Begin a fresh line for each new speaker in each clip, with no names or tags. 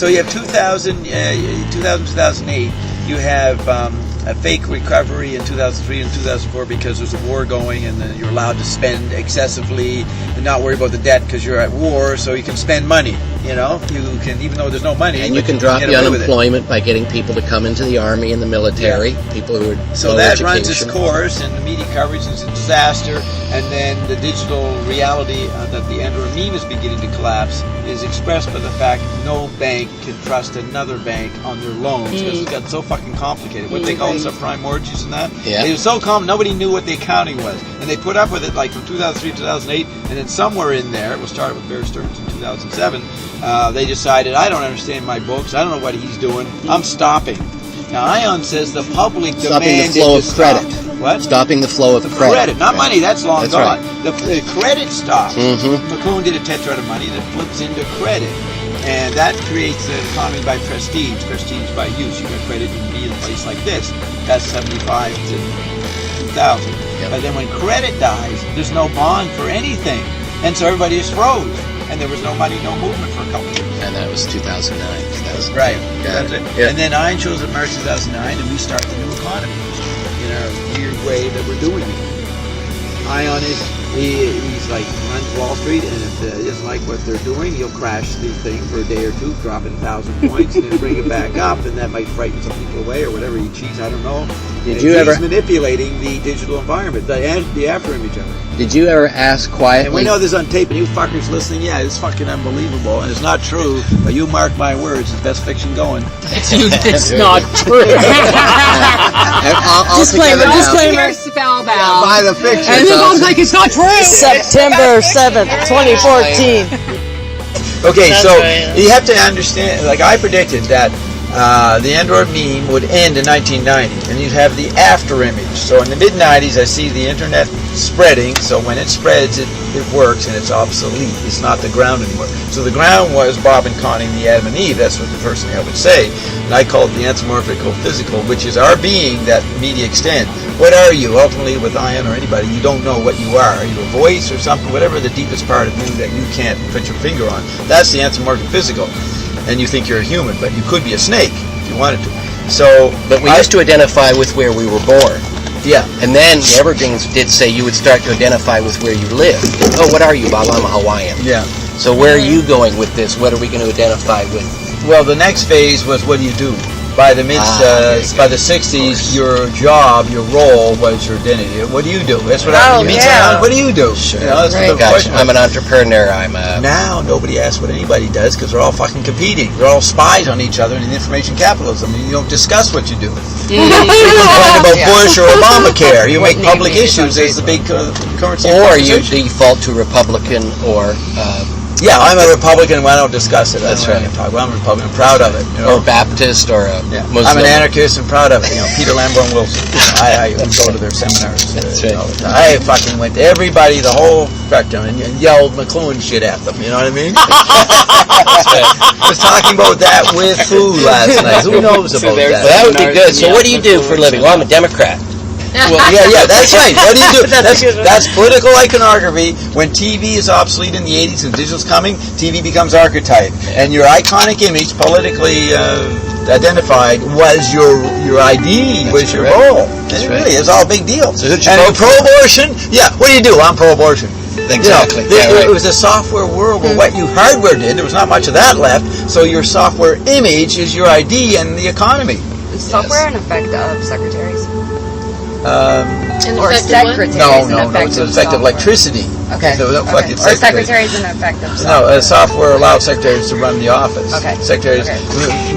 So you have 2008. You have a fake recovery in 2003 and 2004 because there's a war going, and then you're allowed to spend excessively and not worry about the debt because you're at war, so you can spend money. You know, you can, even though there's no money.
And you can drop the unemployment by getting people to come into the army and the military, people who are
so that runs its course, and the media coverage is a disaster, and then the digital reality that the Android meme is beginning to collapse is expressed by the fact no bank can trust another bank on their loans because it's got so fucking complicated. What they call subprime mortgages and that. Yeah. It was so common, nobody knew what the accounting was. And they put up with it like from 2003 to 2008, and then somewhere in there, it was started with Bear Stearns in 2007, they decided, I don't understand my books, I don't know what he's doing, I'm stopping. Now, Ion says the public demanded
the flow of credit.
What?
Stopping the flow of credit.
Not money, that's long gone.
Right.
The credit stops. McLuhan did a tetrad of money, and it flips into credit. And that creates an economy by prestige by use. You got credit, you can be in a place like this. That's 75 to 2,000. Yep. But then when credit dies, there's no bond for anything. And so everybody is froze. And there was no money, no movement for a couple of years.
And that was 2009.
Right. That's it. Yeah. And then Ion shows up March 2009, and we start the new economy in a weird way that we're doing it. Ion is, he's like, runs Wall Street, and if he doesn't like what they're doing, he'll crash the thing for a day or two, drop it 1,000 points, and then bring it back up, and that might frighten some people away or whatever. He cheats, I don't know. He's manipulating the digital environment, the after image of it.
Did you ever ask quietly?
And we know this on tape, and you fuckers listening, yeah, it's fucking unbelievable, and it's not true, but you mark my words, it's best fiction going.
It's not true. Disclaimer, spellbound.
By the fiction.
And the mom's like, it's not true.
September 7th, 2014.
Okay, so you have to understand, like I predicted that the Android meme would end in 1990, and you'd have the after image. So in the mid-90s, I see the internet spreading, so when it spreads, it works, and it's obsolete. It's not the ground anymore. So the ground was Bob and Connie and the Adam and Eve. That's what the person I would say. And I call it the Anthropomorphic Physical, which is our being that media extend. What are you? Ultimately, with Ion or anybody, you don't know what you are. Are you a voice or something? Whatever the deepest part of you that you can't put your finger on. That's the Anthropomorphic Physical. And you think you're a human, but you could be a snake if you wanted to. So,
but we used to identify with where we were born.
Yeah.
And then the Evergreens did say you would start to identify with where you live. Oh, what are you, Bob? I'm a Hawaiian.
Yeah.
So where are you going with this? What are we going to identify with?
Well, the next phase was what do you do? By the by the 60s, your job, your role was your identity. What do you do? That's what you meet someone. What do you do?
Sure.
You know, that's
right. Gotcha. I'm an entrepreneur.
Now nobody asks what anybody does because they're all fucking competing. They're all spies on each other in information capitalism. You don't discuss what you do. You complain about Bush or Obamacare. You make public issues as the big currency.
Or you default to Republican or.
Yeah, I'm a Republican and I don't discuss it.
That's right.
I'm a Republican, proud of it. You know?
Or Baptist or a Muslim.
I'm an anarchist and proud of it. You know, Peter Lamborn Wilson. I go to their seminars.
That's right.
All the time. I fucking went to everybody, the whole spectrum, and yelled McLuhan shit at them. You know what I mean? I was talking about that with food last night. Who knows about that?
Well, that would be good. So what do you do for a living? Well, I'm a Democrat.
Well, yeah, that's right. What do you do? That's political iconography. When TV is obsolete in the 80s and digital's coming, TV becomes archetype. And your iconic image, politically identified, was your ID, was your role. It really is all a big deal.
So
and pro-abortion? Yeah, what do you do? I'm pro-abortion.
Exactly.
You know, it was a software world where what your hardware did, there was not much of that left, so your software image is your ID and the economy.
Is software an effect of secretaries?
Or
secretaries?
No, it's an effect of electricity.
Okay. Or secretaries an effect of
No,
software?
software allows secretaries to run the office.
Okay.
Secretaries.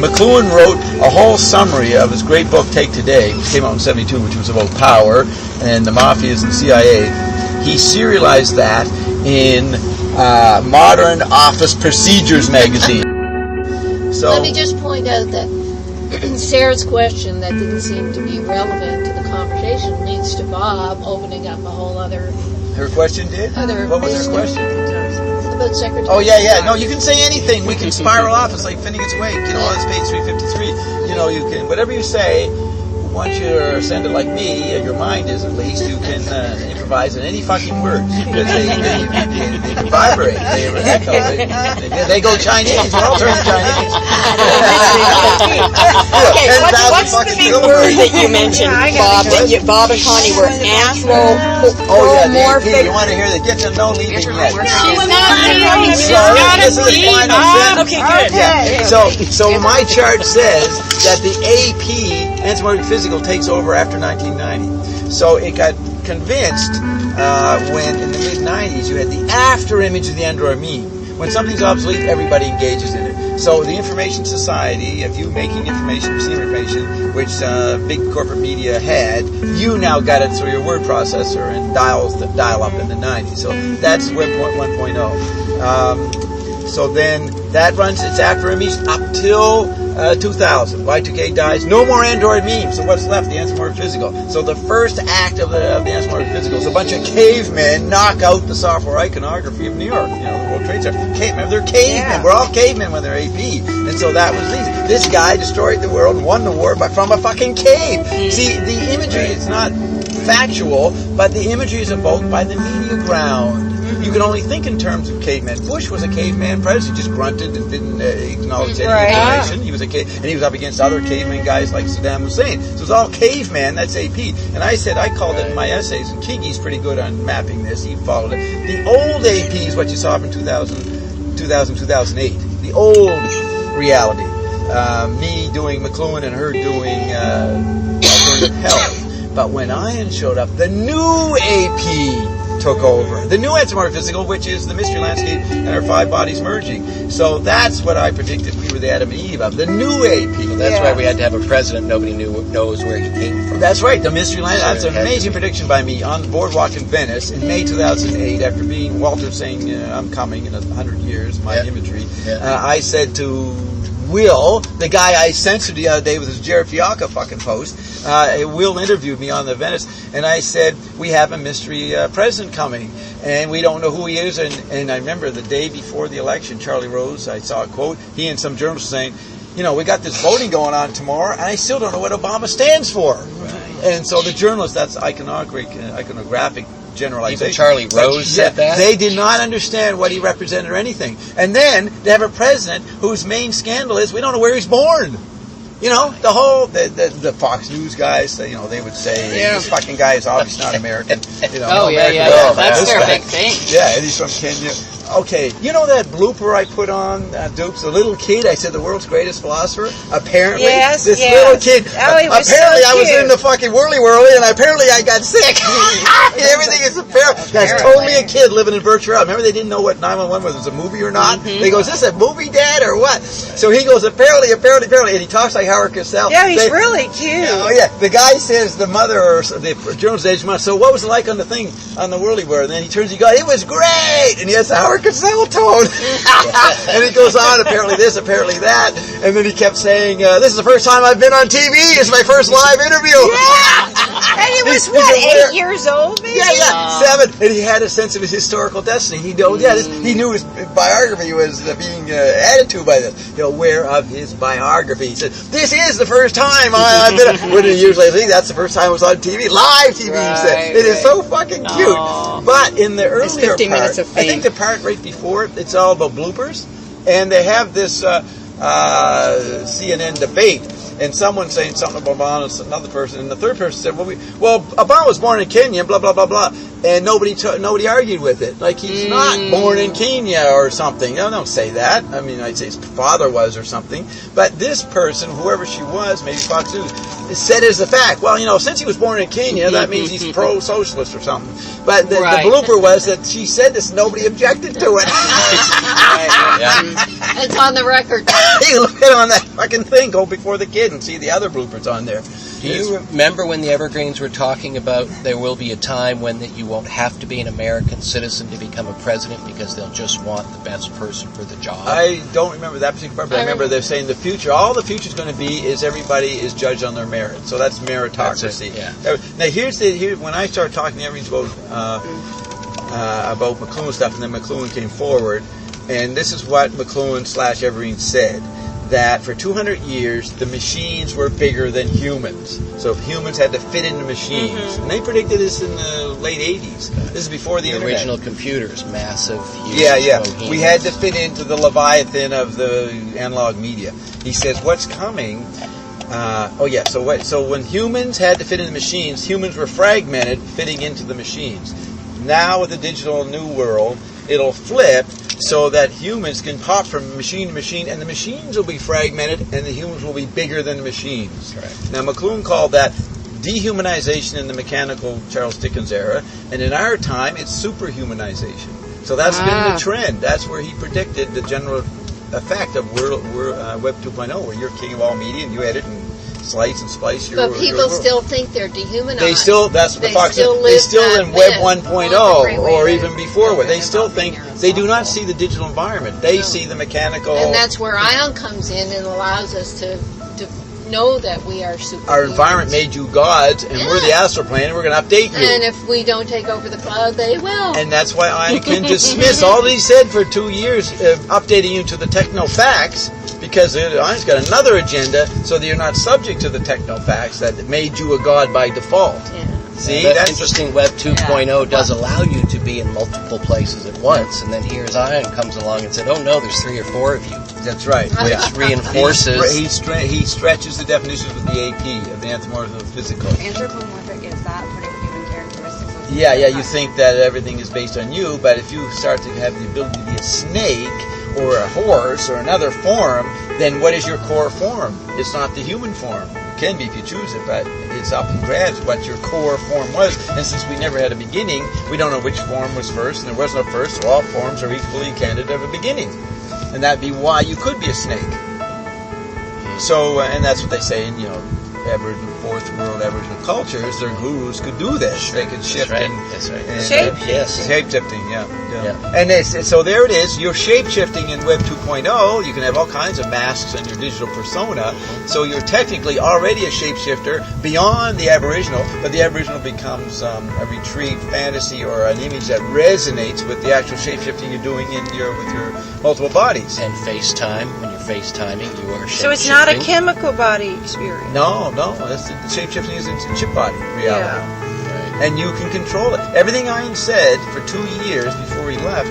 McLuhan wrote a whole summary of his great book, Take Today, which came out in 1972, which was about power and the mafias and CIA. He serialized that in Modern Office Procedures magazine. So
let me just point out that Sarah's question that didn't seem to be relevant to the conversation leads to Bob opening up a whole other...
Her question did? What was her question?
About secretary.
Oh, yeah. No, you can say anything. We can spiral off. It's like Finnegan's Wake. You know, it's page 353. You know, you can... Whatever you say, once you're ascended like me, your mind is at least, you can improvise in any fucking words. Because they can vibrate. They echo. They go Chinese. We're all turning Chinese.
Okay, what's the big word that you mentioned, Bob? Bob and Connie were anthropomorphic.
You want to hear the get to know me vignette?
She's not leaving. She's
So
got
this is
to
the
leave.
final sentence.
Okay, good.
Yeah. So my chart says that the AP, Anthropomorphic Physical, takes over after 1990. So it got convinced when in the mid-90s you had the after image of the Android mean. When something's obsolete, everybody engages in it. So the information society, if you making information, receiving information, which big corporate media had, you now got it through your word processor and dial up in the 90s. So that's Web 1.0. So then that runs its after image up till 2000. Y2K dies. No more Android memes. So what's left? The Anthropomorphic Physical. So the first act of the Anthropomorphic Physical is a bunch of cavemen knock out the software iconography of New York. You know, the World Trade Center. Cavemen. They're cavemen. Yeah. We're all cavemen when they're AP. And so that was this guy destroyed the world and won the war from a fucking cave. See, the imagery is not factual, but the imagery is evoked by the media ground. You can only think in terms of cavemen. Bush was a caveman president. He just grunted and didn't acknowledge any information. He was a and he was up against other caveman guys like Saddam Hussein. So it's all caveman. That's AP. And I called it in my essays, and Kigi's pretty good on mapping this. He followed it. The old AP is what you saw from 2008. The old reality. Me doing McLuhan and her doing Alternative Health. But when Ian showed up, the new AP took over. The new Anthropomorphic Physical, which is the mystery landscape and our five bodies merging. So that's what I predicted we were the Adam and Eve of. The new AP.
So that's why we had to have a president nobody knows where he came from.
That's right. The mystery landscape. That's an amazing prediction by me on the boardwalk in Venice in May 2008 after being Walter saying, I'm coming in 100 years, my imagery. I said to Will, the guy I censored the other day with his Jared Fialka fucking post, Will interviewed me on the Venice, and I said, we have a mystery president coming, and we don't know who he is, and I remember the day before the election, Charlie Rose, I saw a quote, he and some journalists saying, we got this voting going on tomorrow, and I still don't know what Obama stands for. Right. And so the journalists, that's iconographic generalization.
Even Charlie Rose said that?
They did not understand what he represented or anything. And then they have a president whose main scandal is we don't know where he's born. The whole the Fox News guys, they would say this fucking guy is obviously not American.
That's their big thing.
Yeah, and he's from Kenya. Okay, you know that blooper I put on Dukes, the little kid? I said the world's greatest philosopher. Apparently, this little kid.
Oh, he was
apparently,
so
I was in the fucking whirly and apparently I got sick. Everything is apparent. That's totally a kid living in virtual reality. Remember, they didn't know what 911 was a movie or not. They go, "Is this a movie, Dad, or what?" So he goes, apparently, and he talks like Howard Cosell.
Yeah, he's really cute.
Oh yeah, the guy says the mother or the journalist age mother. So what was it like on the thing on the whirly? And then he turns, he goes, "It was great," and he has the Howard Cosell tone. And he goes on, apparently this, apparently that, and then he kept saying, "This is the first time I've been on TV. It's my first live interview."
Yeah, and he was 8 years old, maybe?
Yeah, 7, and he had a sense of his historical destiny. He knew, he knew his biography was being added to by this. Aware of his biography. He said, "This is the first time I've been." Within years later, I think that's the first time I was on TV, live TV. He said, "It is so fucking cute." But in the earlier
15
part,
minutes of fame.
I think the part right before it, it's all about bloopers, and they have this CNN debate. And someone saying something about Obama, and another person, and the third person said, "Well, Obama was born in Kenya, blah blah blah blah," and nobody argued with it. Like he's not born in Kenya or something. No, don't say that. I mean, I'd say his father was or something. But this person, whoever she was, maybe Fox News, said as a fact. Well, since he was born in Kenya, that means he's pro-socialist or something. But the blooper was that she said this, nobody objected to it.
It's on the record.
You look at it on that fucking thing. Go before the kid and see the other bloopers on there.
Do you remember when the Evergreens were talking about there will be a time when that you won't have to be an American citizen to become a president because they'll just want the best person for the job?
I don't remember that particular part, but I remember they're saying the future, all the future's going to be is everybody is judged on their merit. So that's meritocracy. Now here's when I started talking to Evergreens about McLuhan stuff, and then McLuhan came forward, and this is what McLuhan / Evergreen said. that for 200 years the machines were bigger than humans. So if humans had to fit into machines. And they predicted this in the late 80s. This is before the internet.
Original computers, massive, huge.
Yeah. We had to fit into the Leviathan of the analog media. He says, what's coming... So when humans had to fit into machines, humans were fragmented, fitting into the machines. Now with the digital new world, it'll flip so that humans can pop from machine to machine, and the machines will be fragmented, and the humans will be bigger than the machines.
Right.
Now McLuhan called that dehumanization in the mechanical Charles Dickens era, and in our time, it's superhumanization. So that's been the trend. That's where he predicted the general effect of Web 2.0, where you're king of all media, and you edit and slice and splice your...
But people still think they're dehumanized.
They still, that's what the Fox said, they still in Web 1.0, or even before, where they still think, they do not see the digital environment. They see the mechanical...
And that's where ION comes in and allows us to know that we are super.
Our environment made you gods, and we're the astral plane, and we're going to update you.
And if we don't take over the cloud, they will.
And that's why I can dismiss all that he said for 2 years, updating you to the techno-facts, because I've got another agenda, so that you're not subject to the techno-facts that made you a god by default.
Yeah.
See,
that's interesting. Web 2.0 does allow you to be in multiple places at once, and then here's Ion comes along and said, "Oh no, there's 3 or 4 of you."
That's right.
Which reinforces.
He stretches the definitions with the AP of the Anthropomorphic Physical.
Anthropomorphic is that putting human characteristics of
Yeah, you think that everything is based on you, but if you start to have the ability to be a snake or a horse or another form, then what is your core form? It's not the human form. It can be if you choose it, but it's up and grabs what your core form was. And since we never had a beginning, we don't know which form was first, and there was no first, so all forms are equally candidate of a beginning. And that'd be why you could be a snake. So, and that's what they say in, Aboriginal, fourth world Aboriginal cultures, their gurus could do this. They could shift and shape-shifting, yeah. And so there it is. You're shape-shifting in Web 2.0. You can have all kinds of masks on your digital persona. So you're technically already a shapeshifter beyond the Aboriginal, but the Aboriginal becomes a retreat fantasy or an image that resonates with the actual shapeshifting you're doing with your multiple bodies.
And FaceTime, when you're FaceTiming, you are shapeshifting.
So it's not a chemical body experience.
No. That's the shapeshifting is a chip body reality.
Yeah.
And you can control it. Everything Ian said for 2 years before he left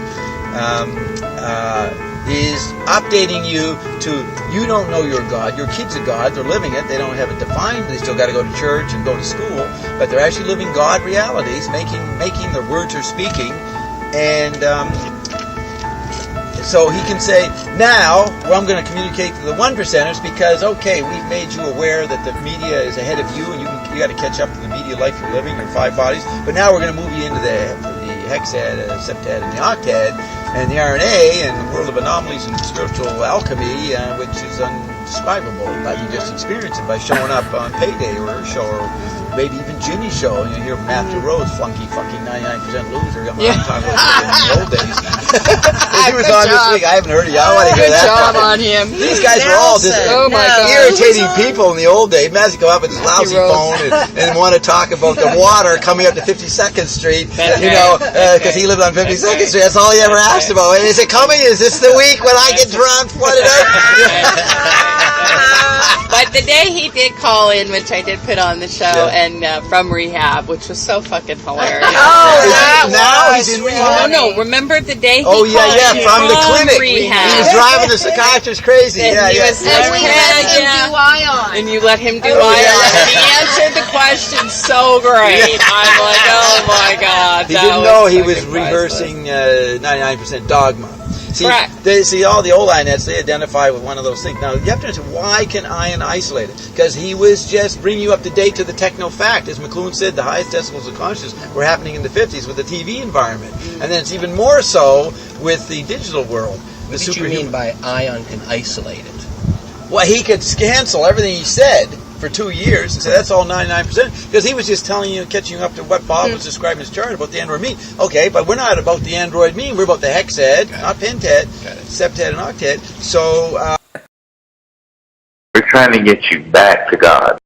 is updating you to, you don't know your God. Your kids are God. They're living it. They don't have it defined. They still got to go to church and go to school. But they're actually living God realities, making their words are speaking. And so he can say, now, I'm going to communicate to the 1%ers because, okay, we've made you aware that the media is ahead of you and you got to catch up to the media life you're living, your 5 bodies. But now we're going to move you into the hexad, septad, and the octad, and the RNA, and the world of anomalies and spiritual alchemy, which is undescribable. But you just experience it by showing up on Payday or her show, or maybe even Ginny's show. You hear Matthew Rose, flunky fucking 99% loser. I'm talking about in the old days. He was on this week. I haven't heard it yet. I want to hear that.
Good job on him.
These guys were all just irritating people in the old days. Matthew go up with his lousy phone and want to talk about the water coming up to 52nd Street, because he lived on 52nd Street. That's all he ever asked about. Is it coming? Is this the week when I get drowned, flooded out?
But the day he did call in, which I did put on the show, and from rehab, which was so fucking hilarious.
Now he's in rehab.
No, remember the day he
called in
from
the clinic.
Rehab.
He was driving the psychiatrist crazy.
And we let him do ION. And you let him do ION. And he answered the question so great. I'm like, oh my God.
He didn't know he was rehearsing 99% dogma. See, all the old IONettes, they identify with one of those things. Now, you have to understand, why can ION isolate it? Because he was just bringing you up to date to the techno-fact. As McLuhan said, the highest decibels of consciousness were happening in the 50s with the TV environment. And then it's even more so with the digital world.
What did you mean by ION can isolate it?
Well, he could cancel everything he said for 2 years and say that's all 99%, because he was just telling you, catching you up to what Bob was describing his chart about the android mean. Okay, but we're not about the android mean, we're about the hexad, not pentad, septad, and octad. So
we're trying to get you back to God.